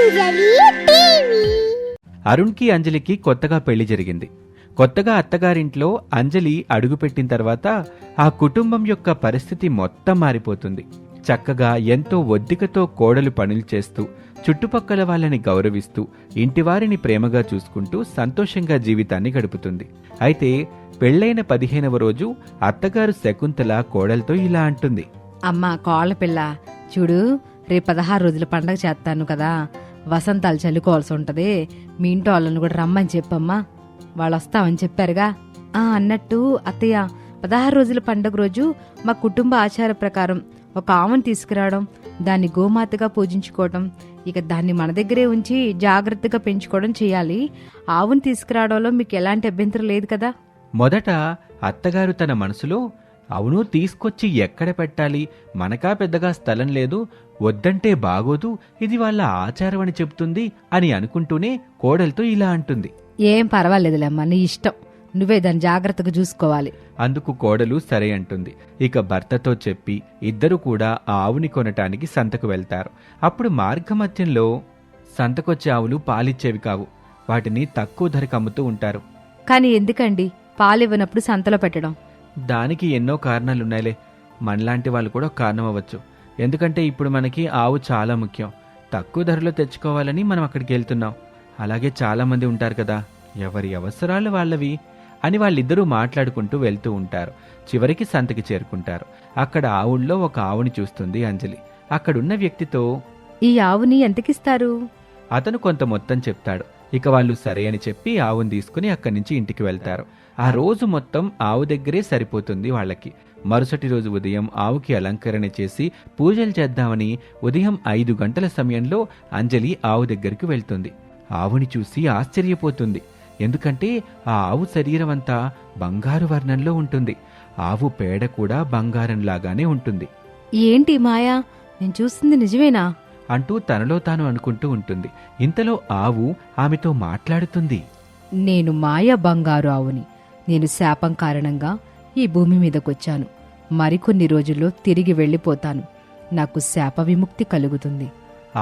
అంజలి TV. అరుణ్కి అంజలికి కొత్తగా పెళ్లి జరిగింది. కొత్తగా అత్తగారింట్లో అంజలి అడుగుపెట్టిన తర్వాత ఆ కుటుంబం యొక్క పరిస్థితి మొత్తం మారిపోతుంది. చక్కగా ఎంతో ఒద్దికతో కోడలు పనులు చేస్తూ, చుట్టుపక్కల వాళ్ళని గౌరవిస్తూ, ఇంటివారిని ప్రేమగా చూసుకుంటూ సంతోషంగా జీవితాన్ని గడుపుతుంది. అయితే పెళ్లైన 15వ రోజు అత్తగారు శకుంతల కోడలతో ఇలా అంటుంది. అమ్మా కోళ్ళ పిల్ల, చూడు రేపు 16 రోజుల పండగ చేస్తాను కదా, వసంతాలు చల్లుకోవాల్సి ఉంటది. మీ ఇంటి వాళ్ళని కూడా రమ్మని చెప్పమ్మా, వాళ్ళు వస్తామని చెప్పారుగా. అన్నట్టు అత్తయ్య, 16 రోజుల పండగ రోజు మా కుటుంబ ఆచార ప్రకారం ఒక ఆవును తీసుకురావడం, దాన్ని గోమాతగా పూజించుకోవడం, ఇక దాన్ని మన దగ్గరే ఉంచి జాగ్రత్తగా పెంచుకోవడం చేయాలి. ఆవును తీసుకురావడంలో మీకు ఎలాంటి అభ్యంతరం లేదు కదా? మొదట అత్తగారు తన మనసులో, అవును తీసుకొచ్చి ఎక్కడ పెట్టాలి, మనకా పెద్దగా స్థలం లేదు, వద్దంటే బాగోదు, ఇది వాళ్ళ ఆచారం అని చెప్తుంది అని అనుకుంటూనే కోడలతో ఇలా అంటుంది. ఏం పర్వాలేదులేమ్మా, నీ ఇష్టం, నువ్వే దాన్ని జాగ్రత్తగా చూసుకోవాలి. అందుకు కోడలు సరే అంటుంది. ఇక భర్తతో చెప్పి ఇద్దరు కూడా ఆ ఆవుని కొనటానికి సంతకు వెళ్తారు. అప్పుడు మార్గమధ్యంలో సంతకొచ్చే ఆవులు పాలిచ్చేవి కావు, వాటిని తక్కువ ధరకు అమ్ముతూ ఉంటారు. కానీ ఎందుకండి పాలివ్వనప్పుడు సంతలో పెట్టడం? దానికి ఎన్నో కారణాలున్నాయిలే. మనలాంటి వాళ్ళు కూడా కారణం అవ్వచ్చు. ఎందుకంటే ఇప్పుడు మనకి ఆవు చాలా ముఖ్యం. తక్కువ ధరలో తెచ్చుకోవాలని మనం అక్కడికి వెళ్తున్నాం. అలాగే చాలా మంది ఉంటారు కదా, ఎవరి అవసరాలు వాళ్ళవి అని వాళ్ళిద్దరూ మాట్లాడుకుంటూ వెళ్తూ ఉంటారు. చివరికి సంతకి చేరుకుంటారు. అక్కడ ఆవుల్లో ఒక ఆవుని చూస్తుంది అంజలి. అక్కడున్న వ్యక్తితో, ఈ ఆవుని ఎంతకిస్తారు? అతను కొంత మొత్తం చెప్తాడు. ఇక వాళ్ళు సరే అని చెప్పి ఆవుని తీసుకుని అక్కడి నుంచి ఇంటికి వెళ్తారు. ఆ రోజు మొత్తం ఆవు దగ్గరే సరిపోతుంది వాళ్ళకి. మరుసటి రోజు ఉదయం ఆవుకి అలంకరణ చేసి పూజలు చేద్దామని ఉదయం 5 గంటల సమయంలో అంజలి ఆవు దగ్గరికి వెళ్తుంది. ఆవుని చూసి ఆశ్చర్యపోతుంది. ఎందుకంటే ఆ ఆవు శరీరం అంతా బంగారు వర్ణంలో ఉంటుంది. ఆవు పేడ కూడా బంగారంలాగానే ఉంటుంది. ఏంటి మాయా, నేను చూస్తుంది నిజమేనా అంటూ తనలో తాను అనుకుంటూ ఉంటుంది. ఇంతలో ఆవు ఆమెతో మాట్లాడుతుంది. నేను మాయా బంగారు ఆవుని. నేను శాపం కారణంగా ఈ భూమి మీదకొచ్చాను. మరికొన్ని రోజుల్లో తిరిగి వెళ్ళిపోతాను. నాకు శాప విముక్తి కలుగుతుంది.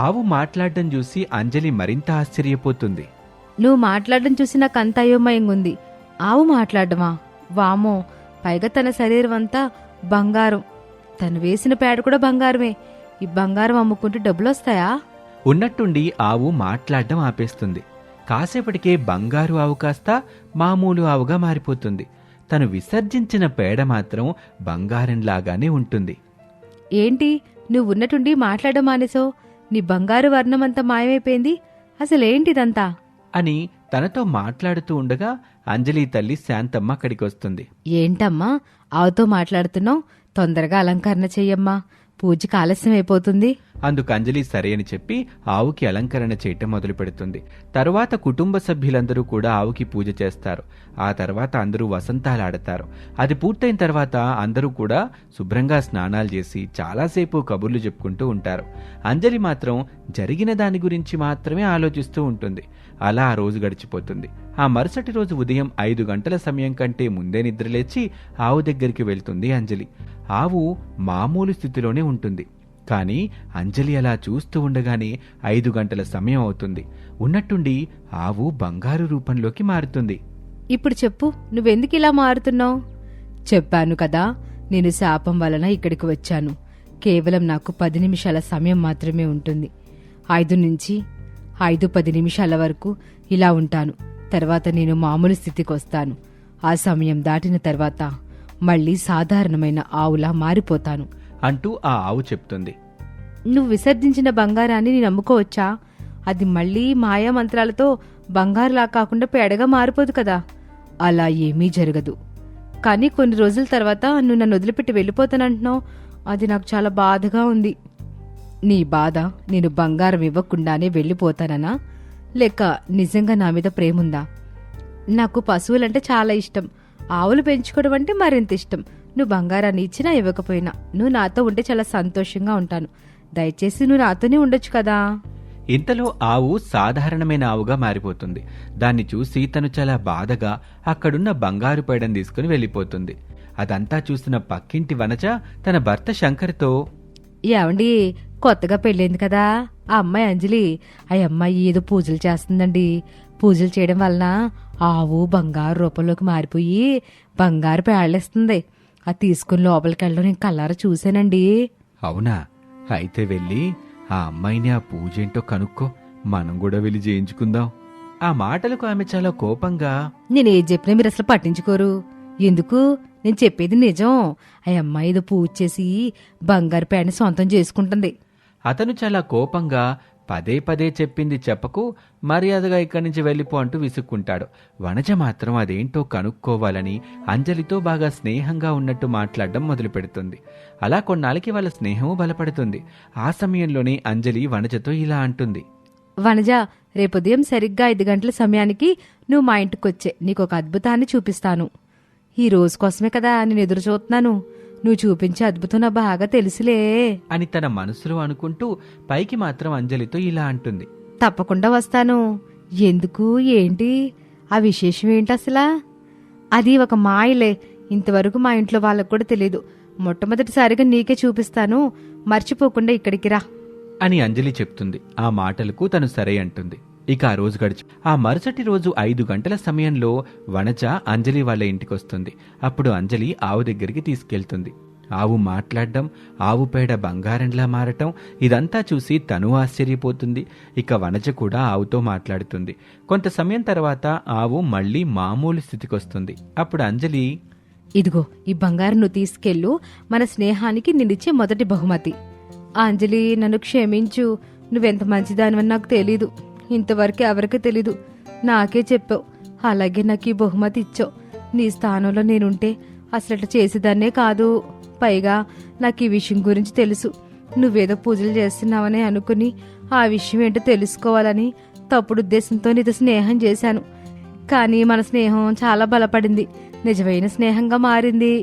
ఆవు మాట్లాడడం చూసి అంజలి మరింత ఆశ్చర్యపోతుంది. నువ్వు మాట్లాడడం చూసి నాకు అంత అయోమయంగా ఉంది. ఆవు మాట్లాడమా? వామో, పైగా తన శరీరం అంతా బంగారం, తను వేసిన పేడ కూడా బంగారమే. ఈ బంగారం అమ్ముకుంటూ డబ్బులొస్తాయా? ఉన్నట్టుండి ఆవు మాట్లాడడం ఆపేస్తుంది. కాసేపటికే బంగారు ఆవు కాస్త మామూలు ఆవుగా మారిపోతుంది. తను విసర్జించిన పేడ మాత్రం బంగారంలాగానే ఉంటుంది. ఏంటి, నువ్వు ఉన్నట్టుండి మాట్లాడడం మానేసో? నీ బంగారు వర్ణమంతా మాయమైపోయింది. అసలేంటిదంతా అని తనతో మాట్లాడుతూ ఉండగా అంజలి తల్లి శాంతమ్మ అక్కడికి వస్తుంది. ఏంటమ్మా ఆవుతో మాట్లాడుతున్నావు? తొందరగా అలంకరణ చెయ్యమ్మా, పూజకి ఆలస్యం అయిపోతుంది. అందుకు అంజలి సరే అని చెప్పి ఆవుకి అలంకరణ చేయటం మొదలు పెడుతుంది. తరువాత కుటుంబ సభ్యులందరూ కూడా ఆవుకి పూజ చేస్తారు. ఆ తర్వాత అందరూ వసంతాలు ఆడతారు. అది పూర్తయిన తర్వాత అందరూ కూడా శుభ్రంగా స్నానాలు చేసి చాలాసేపు కబుర్లు చెప్పుకుంటూ ఉంటారు. అంజలి మాత్రం జరిగిన దాని గురించి మాత్రమే ఆలోచిస్తూ ఉంటుంది. అలా ఆ రోజు గడిచిపోతుంది. ఆ మరుసటి రోజు ఉదయం 5 గంటల సమయం కంటే ముందే నిద్రలేచి ఆవు దగ్గరికి వెళ్తుంది అంజలి. ఆవు మామూలు స్థితిలోనే ఉంటుంది. కానీ అంజలి అలా చూస్తూ ఉండగానే 5 గంటల సమయం అవుతుంది. ఉన్నట్టుండి ఆవు బంగారు రూపంలోకి మారుతుంది. ఇప్పుడు చెప్పు, నువ్వెందుకు ఇలా మారుతున్నావు? చెప్పాను కదా, నేను శాపం వలన ఇక్కడికి వచ్చాను. కేవలం నాకు 10 నిమిషాల సమయం మాత్రమే ఉంటుంది. 5 నుంచి 5-10 నిమిషాల వరకు ఇలా ఉంటాను. తర్వాత నేను మామూలు స్థితికి వస్తాను. ఆ సమయం దాటిన తర్వాత మళ్ళీ సాధారణమైన ఆవులా మారిపోతాను అంటూ ఆ ఆవు చెప్తుంది. నువ్వు విసర్జించిన బంగారాన్ని నేను నమ్ముకోవచ్చా? అది మళ్ళీ మాయా మంత్రాలతో బంగారులా కాకుండా పేడగా మారిపోదు కదా. అలా ఏమీ జరగదు. కానీ కొన్ని రోజుల తర్వాత నువ్వు నన్ను వదిలిపెట్టి వెళ్ళిపోతానంటున్నావు. అది నాకు చాలా బాధగా ఉంది. నీ బాధ నేను బంగారం ఇవ్వకుండానే వెళ్ళిపోతాననా, లేక నిజంగా నా మీద ప్రేముందా? నాకు పశువులంటే చాలా ఇష్టం. ఆవులు పెంచుకోవడం అంటే మరింత ఇష్టం. నువ్వు బంగారాన్ని ఇచ్చినా ఇవ్వకపోయినా నువ్వు నాతో ఉంటే చాలా సంతోషంగా ఉంటాను. దయచేసి నువ్వు నాతోనే ఉండొచ్చు కదా. ఇంతలో ఆవు సాధారణమైన ఆవుగా మారిపోతుంది. దాన్ని చూసి తను చాలా బాధగా అక్కడున్న బంగారు పేడను తీసుకుని వెళ్ళిపోతుంది. అదంతా చూసిన పక్కింటి వనజ తన భర్త శంకర్తో, ఏవండి, కొత్తగా పెళ్ళైంది కదా, ఆ అమ్మాయి అంజలి, ఆ అమ్మాయి ఏదో పూజలు చేస్తుందండి. పూజలు చేయడం వలన ఆవు బంగారు రూపంలోకి మారిపోయి బంగారు పేడలేస్తుంది. అది తీసుకుని లోపలికి వెళ్ళడం నేను కల్లారా చూశానండి. అవునా? అయితే వెళ్ళి ఆ అమ్మాయిని ఆ పూజ ఏంటో కనుక్కో, మనం కూడా వెళ్ళి చేయించుకుందాం. ఆ మాటలకు ఆమె చాలా కోపంగా, నేనేం చెప్పినా మీరు అసలు పట్టించుకోరు. ఎందుకు? నేను చెప్పేది నిజం. ఆ అమ్మాయి ఏదో పూజ చేసి బంగారు పేడని సొంతం చేసుకుంటుంది. అతను చాలా కోపంగా, పదే పదే చెప్పింది చెప్పకు, మర్యాదగా ఇక్కడి నుంచి వెళ్ళిపో అంటూ విసుక్కుంటాడు. వనజ మాత్రం అదేంటో కనుక్కోవాలని అంజలితో బాగా స్నేహంగా ఉన్నట్టు మాట్లాడడం మొదలు పెడుతుంది. అలా కొన్నాళ్ళకి వాళ్ళ స్నేహము బలపడుతుంది. ఆ సమయంలోనే అంజలి వనజతో ఇలా అంటుంది. వనజ, రేపుదయం సరిగ్గా 5 గంటల సమయానికి నువ్వు మా ఇంటికొచ్చే. నీకొక అద్భుతాన్ని చూపిస్తాను. ఈ రోజు కోసమే కదా నేను ఎదురు చూస్తున్నాను. నువ్వు చూపించే అద్భుతం నా బాగా తెలుసులే అని తన మనసులో అనుకుంటూ పైకి మాత్రం అంజలితో ఇలా అంటుంది. తప్పకుండా వస్తాను. ఎందుకు? ఏంటి ఆ విశేషం ఏంటి అసలా? అది ఒక మాయలే. ఇంతవరకు మా ఇంట్లో వాళ్ళకు కూడా తెలియదు. మొట్టమొదటిసారిగా నీకే చూపిస్తాను. మర్చిపోకుండా ఇక్కడికి రా అని అంజలి చెప్తుంది. ఆ మాటలకు తను సరే అంటుంది. ఇక ఆ రోజు గడిచి ఆ మరుసటి రోజు 5 గంటల సమయంలో వనజ అంజలి వాళ్ళ ఇంటికొస్తుంది. అప్పుడు అంజలి ఆవు దగ్గరికి తీసుకెళ్తుంది. ఆవు మాట్లాడడం, ఆవు పేడ బంగారంలా మారటం ఇదంతా చూసి తను ఆశ్చర్యపోతుంది. ఇక వనజ కూడా ఆవుతో మాట్లాడుతుంది. కొంత సమయం తర్వాత ఆవు మళ్ళీ మామూలు స్థితికొస్తుంది. అప్పుడు అంజలి, ఇదిగో ఈ బంగారం నువ్వు తీసుకెళ్ళు. మన స్నేహానికి నిన్నిచ్చే మొదటి బహుమతి. అంజలి, నన్ను క్షమించు. నువ్వెంత మంచిదానివని నాకు తెలీదు. ఇంతవరకు ఎవరికి తెలీదు. నాకే చెప్పావు. అలాగే నాకు ఈ బహుమతి ఇచ్చావు. నీ స్థానంలో నేనుంటే అసలు అట్లా చేసేదాన్నే కాదు. పైగా నాకు ఈ విషయం గురించి తెలుసు. నువ్వేదో పూజలు చేస్తున్నావని అనుకుని ఆ విషయం ఏంటో తెలుసుకోవాలని తప్పుడు ఉద్దేశంతో నీతో స్నేహం చేశాను. కానీ మన స్నేహం చాలా బలపడింది. నిజమైన స్నేహంగా మారింది.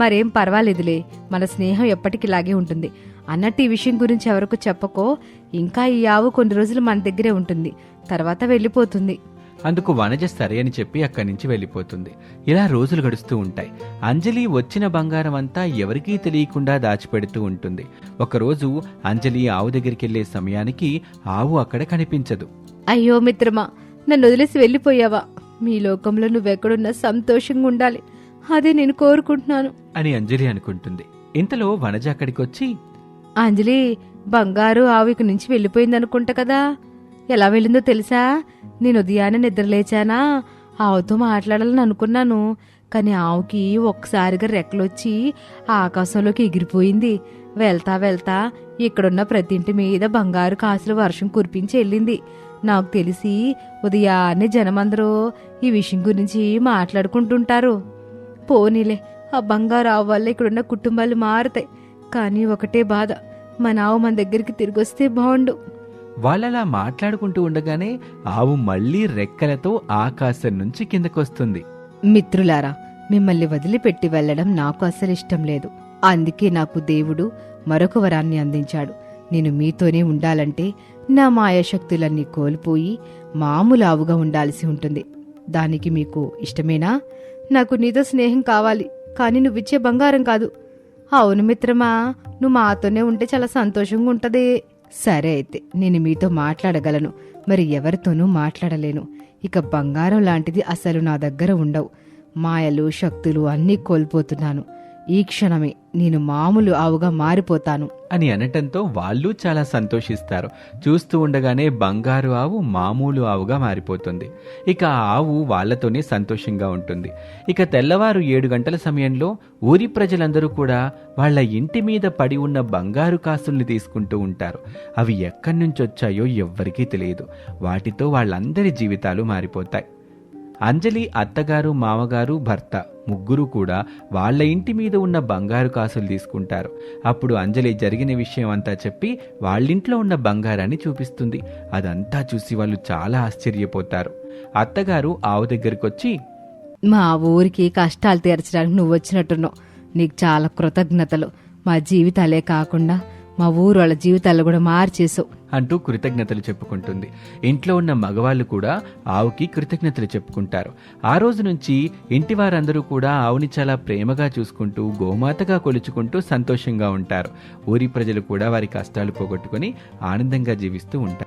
మరేం పర్వాలేదులే, మన స్నేహం ఎప్పటికిలాగే ఉంటుంది అన్నట్టు ఈ విషయం గురించి ఎవరికి చెప్పకో. ఇంకా ఈ ఆవు కొన్ని రోజులు మన దగ్గరే ఉంటుంది, తర్వాత వెళ్ళిపోతుంది. అందుకు వనజ సరే అని చెప్పి అక్కడి నుంచి వెళ్ళిపోతుంది. ఇలా రోజులు గడుస్తూ ఉంటాయి. అంజలి వచ్చిన బంగారం అంతా ఎవరికీ తెలియకుండా దాచిపెడుతూ ఉంటుంది. ఒకరోజు అంజలి ఆవు దగ్గరికి వెళ్లే సమయానికి ఆవు అక్కడ కనిపించదు. అయ్యో మిత్రమా, నన్ను వదిలేసి వెళ్ళిపోయావా? మీ లోకంలో నువ్వెక్కడున్నా సంతోషంగా ఉండాలి, అదే నేను కోరుకుంటున్నాను అని అంజలి అనుకుంటుంది. ఇంతలో వనజ అక్కడికొచ్చి, అంజలి, బంగారు ఆవు ఇక నుంచి వెళ్ళిపోయిందనుకుంటా కదా. ఎలా వెళ్ళిందో తెలుసా? నేను ఉదయాన్నే నిద్రలేచానా, ఆవుతో మాట్లాడాలని అనుకున్నాను. కానీ ఆవుకి ఒక్కసారిగా రెక్కలొచ్చి ఆకాశంలోకి ఎగిరిపోయింది. వెళ్తా వెళ్తా ఇక్కడున్న ప్రతి ఇంటి మీద బంగారు కాసులు వర్షం కురిపించి వెళ్ళింది. నాకు తెలిసి ఉదయాన్నే జనమందరూ ఈ విషయం గురించి మాట్లాడుకుంటుంటారు. పోనీలే, ఆ బంగారు ఆవు వల్ల ఇక్కడున్న కుటుంబాలు మారుతాయి. కానీ ఒకటే బాధ, మన ఆవు మన దగ్గరికి తిరిగొస్తే బాగుండు. వాళ్ళలా మాట్లాడుకుంటూ ఉండగానే ఆవు మళ్లీ రెక్కలతో ఆకాశం నుంచి కిందకొస్తుంది. మిత్రులారా, మిమ్మల్ని వదిలిపెట్టి వెళ్లడం నాకు అసలు ఇష్టం లేదు. అందుకే నాకు దేవుడు మరొక వరాన్ని అందించాడు. నేను మీతోనే ఉండాలంటే నా మాయాశక్తులన్నీ కోల్పోయి మామూలు ఆవుగా ఉండాల్సి ఉంటుంది. దానికి మీకు ఇష్టమేనా? నాకు నీతో స్నేహం కావాలి, కానీ నువ్విచ్చే బంగారం కాదు. అవును మిత్రమా, నువ్వు మాతోనే ఉంటే చాలా సంతోషంగా ఉంటది. సరే అయితే నేను మీతో మాట్లాడగలను, మరి ఎవరితోనూ మాట్లాడలేను. ఇక బంగారం లాంటిది అసలు నా దగ్గర ఉండవు. మాయలు శక్తులు అన్నీ కోల్పోతున్నాను. ఈ క్షణమే నేను మామూలు ఆవుగా మారిపోతాను అని అనటంతో వాళ్ళు చాలా సంతోషిస్తారు. చూస్తూ ఉండగానే బంగారు ఆవు మామూలు ఆవుగా మారిపోతుంది. ఇక ఆ ఆవు వాళ్లతోనే సంతోషంగా ఉంటుంది. ఇక తెల్లవారు 7 గంటల సమయంలో ఊరి ప్రజలందరూ కూడా వాళ్ల ఇంటి మీద పడి ఉన్న బంగారు కాసుల్ని తీసుకుంటూ ఉంటారు. అవి ఎక్కడి నుంచి వచ్చాయో ఎవ్వరికీ తెలియదు. వాటితో వాళ్ళందరి జీవితాలు మారిపోతాయి. అంజలి అత్తగారు, మామగారు, భర్త ముగ్గురు కూడా వాళ్ల ఇంటి మీద ఉన్న బంగారు కాసులు తీసుకుంటారు. అప్పుడు అంజలి జరిగిన విషయం అంతా చెప్పి వాళ్ళింట్లో ఉన్న బంగారాన్ని చూపిస్తుంది. అదంతా చూసి వాళ్ళు చాలా ఆశ్చర్యపోతారు. అత్తగారు ఆవు దగ్గరికొచ్చి, మా ఊరికి కష్టాలు తీర్చడానికి నువ్వు వచ్చినట్టున్నావు. నీకు చాలా కృతజ్ఞతలు. మా జీవితాలే కాకుండా మా ఊరు వాళ్ళ జీవితాల్లో కూడా మార్చేసావు అంటూ కృతజ్ఞతలు చెప్పుకుంటుంది. ఇంట్లో ఉన్న మగవాళ్ళు కూడా ఆవుకి కృతజ్ఞతలు చెప్పుకుంటారు. ఆ రోజు నుంచి ఇంటి వారందరూ కూడా ఆవుని చాలా ప్రేమగా చూసుకుంటూ గోమాతగా కొలుచుకుంటూ సంతోషంగా ఉంటారు. ఊరి ప్రజలు కూడా వారి కష్టాలు పోగొట్టుకుని ఆనందంగా జీవిస్తూ ఉంటారు.